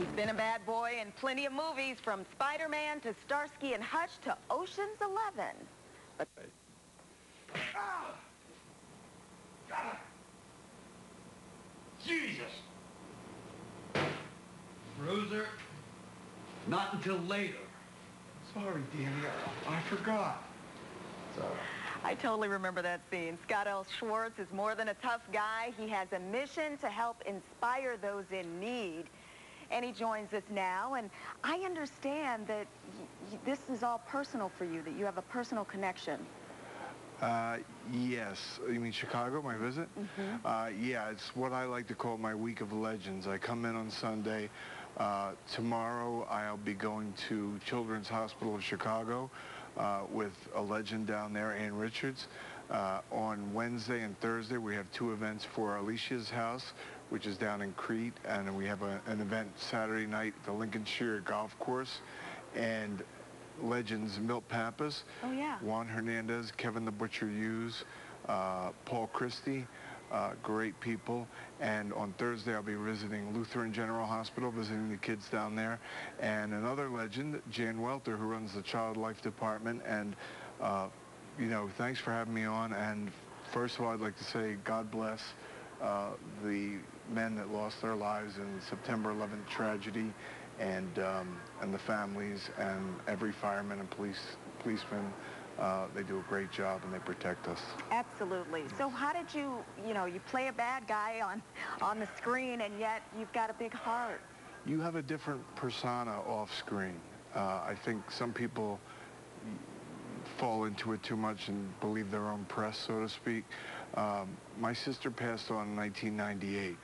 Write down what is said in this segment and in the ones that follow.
He's been a bad boy in plenty of movies, from Spider-Man to Starsky and Hutch to Ocean's 11. But Jesus! Bruiser? Not until later. Sorry, Danny. I forgot. Sorry. I totally remember that scene. Scott L. Schwartz is more than a tough guy. He has a mission to help inspire those in need. And he joins us now. And I understand that this is all personal for you, that you have a personal connection. Yes. You mean Chicago, my visit? Mm-hmm. Yeah, it's what I like to call my week of legends. I come in on Sunday. Tomorrow I'll be going to Children's Hospital of Chicago with a legend down there, Ann Richards. On Wednesday and Thursday we have two events for Alicia's house, which is down in Crete, and we have an event Saturday night at the Lincolnshire Golf Course. And legends Milt Pappas, oh, yeah. Juan Hernandez, Kevin the Butcher Hughes, Paul Christie, great people. And on Thursday I'll be visiting Lutheran General Hospital, visiting the kids down there. And another legend, Jan Welter, who runs the Child Life Department. And, you know, thanks for having me on. And first of all, I'd like to say God bless the men that lost their lives in September 11th tragedy, and the families and every fireman and policeman. They do a great job and they protect us. Absolutely. So how did you play a bad guy on the screen, and yet you've got a big heart? You have a different persona off screen. I think some people fall into it too much and believe their own press, so to speak. My sister passed on in 1998.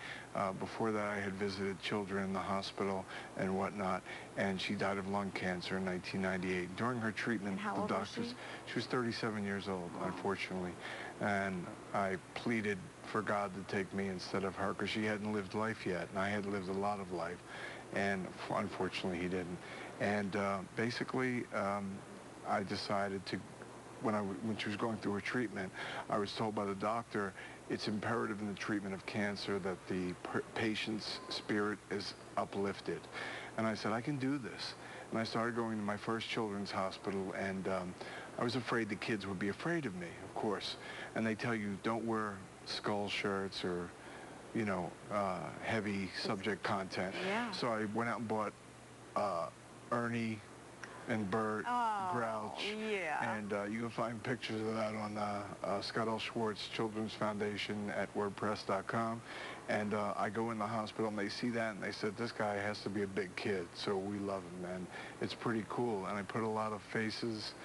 Before that, I had visited children in the hospital and whatnot, and she died of lung cancer in 1998. During her treatment, and how the old doctors, was she was 37 years old, unfortunately, and I pleaded for God to take me instead of her, because she hadn't lived life yet, and I had lived a lot of life, and unfortunately he didn't. And basically, I decided to, when she was going through her treatment, I was told by the doctor it's imperative in the treatment of cancer that the patient's spirit is uplifted. And I said, I can do this. And I started going to my first children's hospital, and I was afraid the kids would be afraid of me, of course. And they tell you, don't wear skull shirts or, you know, heavy subject content. Yeah. So I went out and bought Ernie and Bert, Grouch, yeah. and you can find pictures of that on Scott L. Schwartz Children's Foundation at WordPress.com. And I go in the hospital and they see that and they said, this guy has to be a big kid, so we love him, and it's pretty cool. And I put a lot of faces,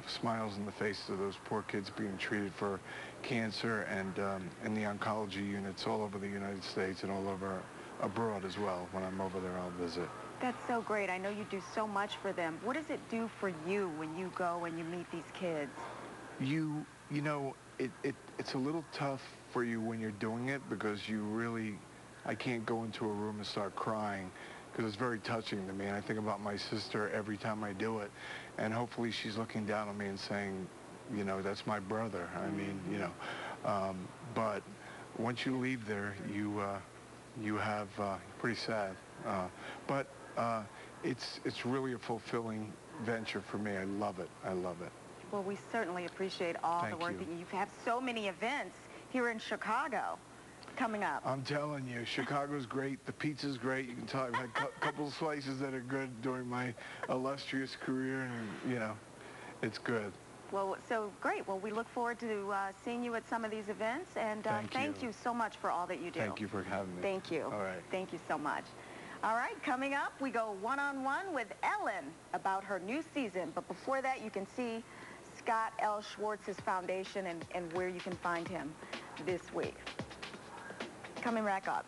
smiles in the faces of those poor kids being treated for cancer, and in the oncology units all over the United States and all over abroad as well. When I'm over there, I'll visit. That's so great. I know you do so much for them. What does it do for you when you go and you meet these kids? You know, it's a little tough for you when you're doing it, because you really, I can't go into a room and start crying, because it's very touching to me. And I think about my sister every time I do it. And hopefully she's looking down on me and saying, you know, that's my brother. I mean, you know, but once you leave there, you have, pretty sad. But it's really a fulfilling venture for me. I love it. I love it. Well, we certainly appreciate all the work that you have. So many events here in Chicago coming up. I'm telling you, Chicago's great. The pizza's great. You can tell I've had a couple of slices that are good during my illustrious career, and, you know, it's good. Well, so great. Well, we look forward to seeing you at some of these events, and thank you so much for all that you do. Thank you for having me. Thank you. All right. Thank you so much. All right, coming up, we go one-on-one with Ellen about her new season. But before that, you can see Scott L. Schwartz's foundation and where you can find him this week. Coming back up.